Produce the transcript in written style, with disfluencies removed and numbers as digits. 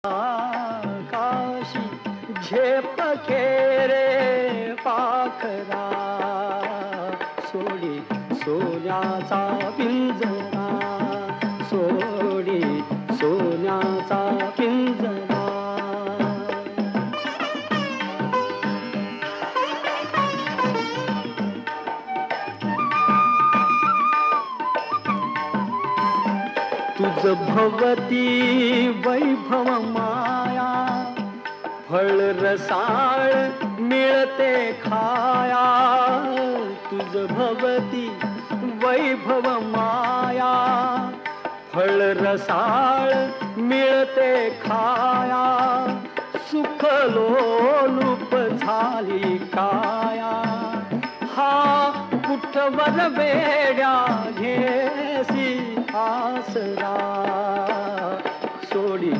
आकाशी झेप खेरे पाखरा सोडी सोन्याचा पिंजरा सोडी सोन्याचा पिंजरा. तुझ भवती वैभव माया फळ रसाळ मिळते खाया. तुझ भवती वैभव माया फळ रसाळ मिळते खाया. सुख लोलूप झाली काया हा कुठवर वेड्या घेसी आसरा सोडी